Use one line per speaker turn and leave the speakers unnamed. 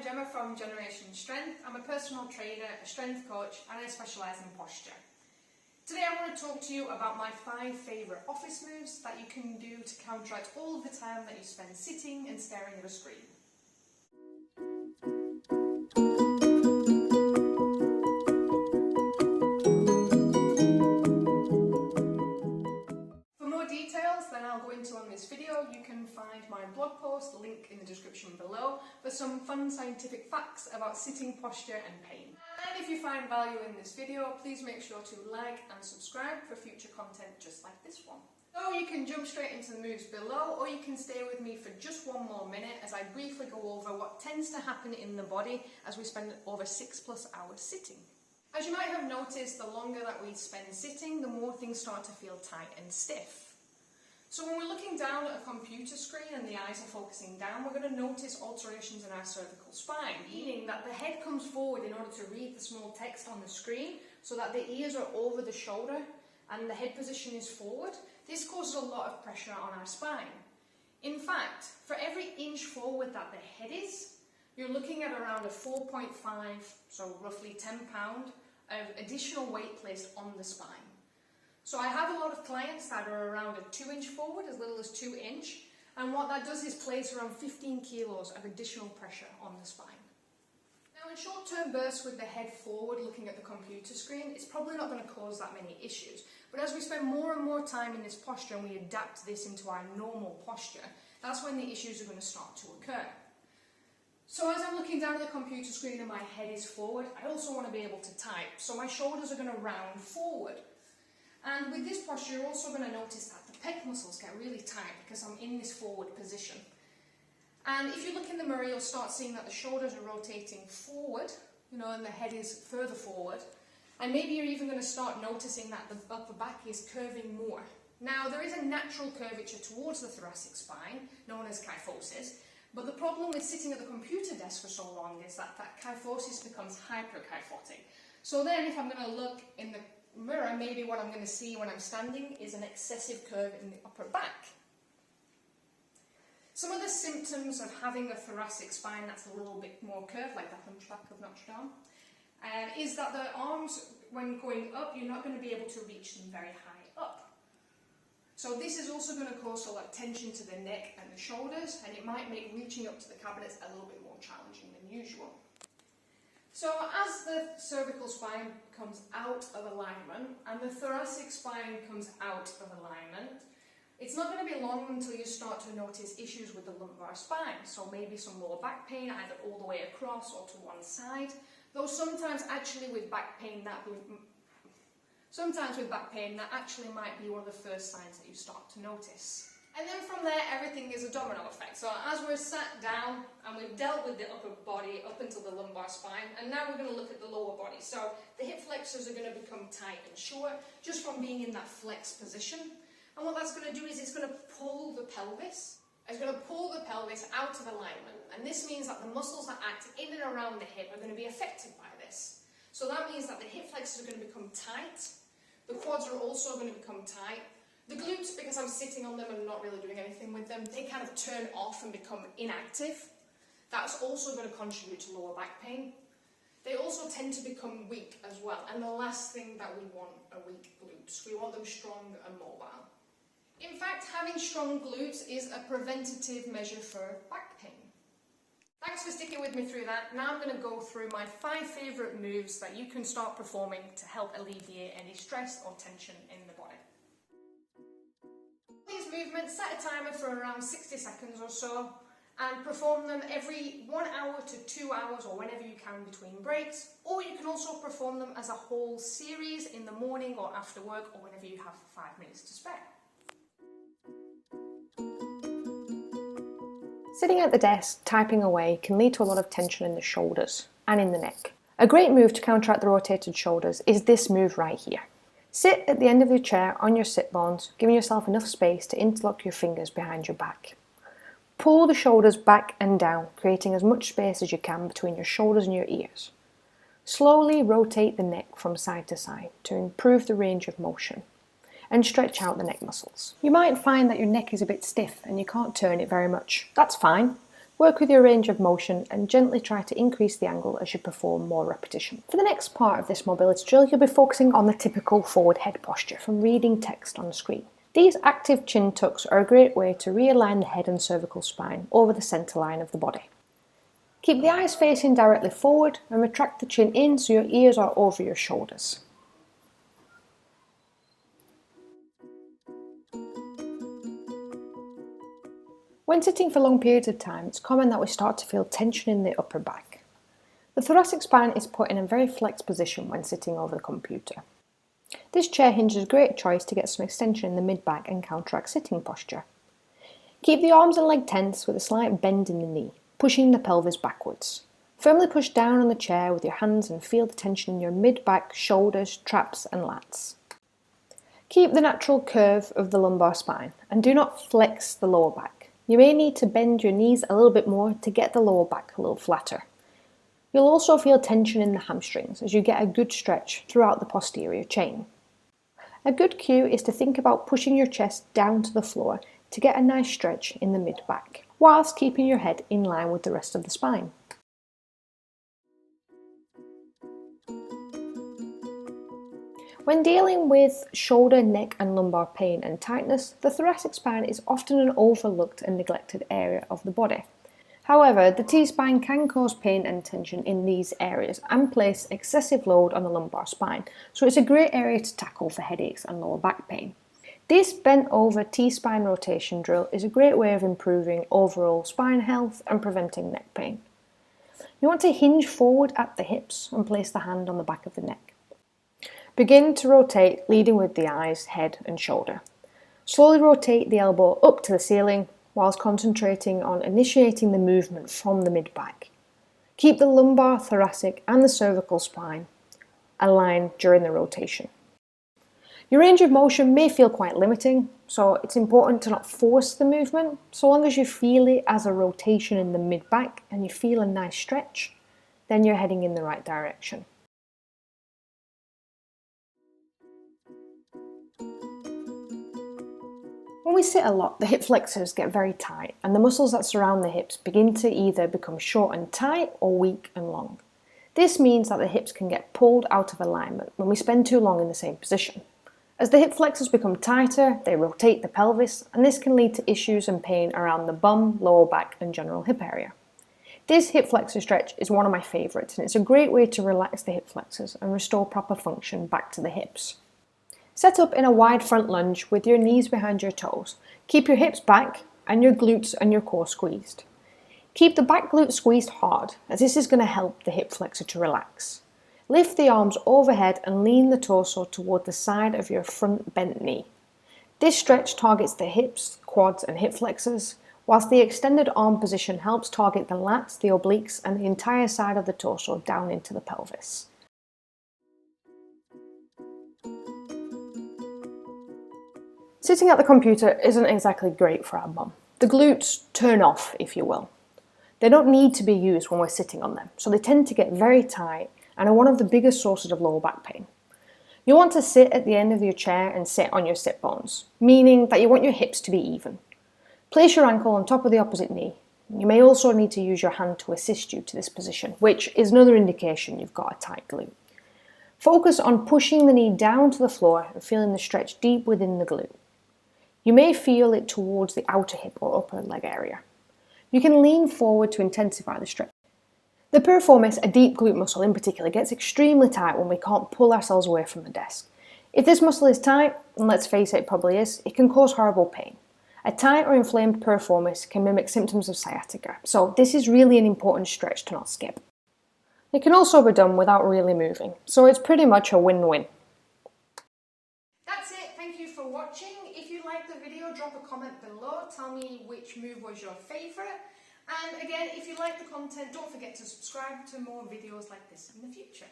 I'm Gemma from Generation Strength. I'm a personal trainer, a strength coach, and I specialise in posture. Today I want to talk to you about my 5 favourite office moves that you can do to counteract all of the time that you spend sitting and staring at a screen. For more details than I'll go into on this video, you can find my blog post, link in the description below, for some fun scientific facts about sitting posture and pain. And if you find value in this video, please make sure to like and subscribe for future content just like this one. So you can jump straight into the moves below, or you can stay with me for just one more minute as I briefly go over what tends to happen in the body as we spend over 6+ hours sitting. As you might have noticed, the longer that we spend sitting, the more things start to feel tight and stiff. So when we're looking down at a computer screen and the eyes are focusing down, we're going to notice alterations in our cervical spine, meaning that the head comes forward in order to read the small text on the screen so that the ears are over the shoulder and the head position is forward. This causes a lot of pressure on our spine. In fact, for every inch forward that the head is, you're looking at around a 4.5, so roughly 10 pound of additional weight placed on the spine. So I have a lot of clients that are around a 2-inch forward, as little as 2 inch, and what that does is place around 15 kilos of additional pressure on the spine. Now in short-term bursts with the head forward looking at the computer screen, it's probably not going to cause that many issues, but as we spend more and more time in this posture and we adapt this into our normal posture, that's when the issues are going to start to occur. So as I'm looking down at the computer screen and my head is forward, I also want to be able to type, so my shoulders are going to round forward. And with this posture, you're also going to notice that the pec muscles get really tight because I'm in this forward position. And if you look in the mirror, you'll start seeing that the shoulders are rotating forward, and the head is further forward. And maybe you're even going to start noticing that the upper back is curving more. Now, there is a natural curvature towards the thoracic spine, known as kyphosis. But the problem with sitting at the computer desk for so long is that kyphosis becomes hyperkyphotic. So then if I'm going to look in the mirror, maybe what I'm going to see when I'm standing is an excessive curve in the upper back. Some of the symptoms of having a thoracic spine that's a little bit more curved, like the hunchback of Notre Dame, is that the arms, when going up, you're not going to be able to reach them very high up. So this is also going to cause a lot of tension to the neck and the shoulders, and it might make reaching up to the cabinets a little bit more challenging than usual. So as the cervical spine comes out of alignment and the thoracic spine comes out of alignment, it's not going to be long until you start to notice issues with the lumbar spine. So maybe some lower back pain, either all the way across or to one side. Though sometimes with back pain that actually might be one of the first signs that you start to notice. And then from there, everything is a domino effect. So as we're sat down and we've dealt with the upper body up until the lumbar spine, and now we're going to look at the lower body. So the hip flexors are going to become tight and short just from being in that flex position. And what that's going to do is it's going to pull the pelvis. It's going to pull the pelvis out of alignment. And this means that the muscles that act in and around the hip are going to be affected by this. So that means that the hip flexors are going to become tight. The quads are also going to become tight. The glutes, because I'm sitting on them and not really doing anything with them, they kind of turn off and become inactive. That's also going to contribute to lower back pain. They also tend to become weak as well. And the last thing that we want are weak glutes. We want them strong and mobile. In fact, having strong glutes is a preventative measure for back pain. Thanks for sticking with me through that. Now I'm going to go through my 5 favourite moves that you can start performing to help alleviate any stress or tension in the body. These movements, set a timer for around 60 seconds or so and perform them every 1 hour to 2 hours or whenever you can between breaks, or you can also perform them as a whole series in the morning or after work or whenever you have 5 minutes to spare.
Sitting at the desk, typing away, can lead to a lot of tension in the shoulders and in the neck. A great move to counteract the rotated shoulders is this move right here. Sit at the end of your chair on your sit bones, giving yourself enough space to interlock your fingers behind your back. Pull the shoulders back and down, creating as much space as you can between your shoulders and your ears. Slowly rotate the neck from side to side to improve the range of motion. and stretch out the neck muscles. You might find that your neck is a bit stiff and you can't turn it very much. That's fine. Work with your range of motion and gently try to increase the angle as you perform more repetition. For the next part of this mobility drill, you'll be focusing on the typical forward head posture from reading text on the screen. These active chin tucks are a great way to realign the head and cervical spine over the centre line of the body. Keep the eyes facing directly forward and retract the chin in so your ears are over your shoulders. When sitting for long periods of time, it's common that we start to feel tension in the upper back. The thoracic spine is put in a very flexed position when sitting over the computer. This chair hinge is a great choice to get some extension in the mid-back and counteract sitting posture. Keep the arms and leg tense with a slight bend in the knee, pushing the pelvis backwards. Firmly push down on the chair with your hands and feel the tension in your mid-back, shoulders, traps and lats. Keep the natural curve of the lumbar spine and do not flex the lower back. You may need to bend your knees a little bit more to get the lower back a little flatter. You'll also feel tension in the hamstrings as you get a good stretch throughout the posterior chain. A good cue is to think about pushing your chest down to the floor to get a nice stretch in the mid-back, whilst keeping your head in line with the rest of the spine. When dealing with shoulder, neck and lumbar pain and tightness, the thoracic spine is often an overlooked and neglected area of the body. However, the T-spine can cause pain and tension in these areas and place excessive load on the lumbar spine, so it's a great area to tackle for headaches and lower back pain. This bent over T-spine rotation drill is a great way of improving overall spine health and preventing neck pain. You want to hinge forward at the hips and place the hand on the back of the neck. Begin to rotate, leading with the eyes, head and shoulder. Slowly rotate the elbow up to the ceiling whilst concentrating on initiating the movement from the mid-back. Keep the lumbar, thoracic and the cervical spine aligned during the rotation. Your range of motion may feel quite limiting, so it's important to not force the movement. So long as you feel it as a rotation in the mid-back and you feel a nice stretch, then you're heading in the right direction. When we sit a lot, the hip flexors get very tight and the muscles that surround the hips begin to either become short and tight or weak and long. This means that the hips can get pulled out of alignment when we spend too long in the same position. As the hip flexors become tighter, they rotate the pelvis, and this can lead to issues and pain around the bum, lower back and general hip area. This hip flexor stretch is one of my favourites, and it's a great way to relax the hip flexors and restore proper function back to the hips. Set up in a wide front lunge with your knees behind your toes. Keep your hips back and your glutes and your core squeezed. Keep the back glute squeezed hard, as this is going to help the hip flexor to relax. Lift the arms overhead and lean the torso toward the side of your front bent knee. This stretch targets the hips, quads and hip flexors, whilst the extended arm position helps target the lats, the obliques and the entire side of the torso down into the pelvis. Sitting at the computer isn't exactly great for our bum. The glutes turn off, if you will. They don't need to be used when we're sitting on them, so they tend to get very tight and are one of the biggest sources of lower back pain. You want to sit at the end of your chair and sit on your sit bones, meaning that you want your hips to be even. Place your ankle on top of the opposite knee. You may also need to use your hand to assist you to this position, which is another indication you've got a tight glute. Focus on pushing the knee down to the floor and feeling the stretch deep within the glute. You may feel it towards the outer hip or upper leg area. You can lean forward to intensify the stretch. The piriformis, a deep glute muscle in particular, gets extremely tight when we can't pull ourselves away from the desk. If this muscle is tight, and let's face it, it probably is, it can cause horrible pain. A tight or inflamed piriformis can mimic symptoms of sciatica, so this is really an important stretch to not skip. It can also be done without really moving, so it's pretty much a win-win.
That's it, thank you for watching. If you liked the video, drop a comment below, tell me which move was your favourite. And again, if you like the content, don't forget to subscribe to more videos like this in the future.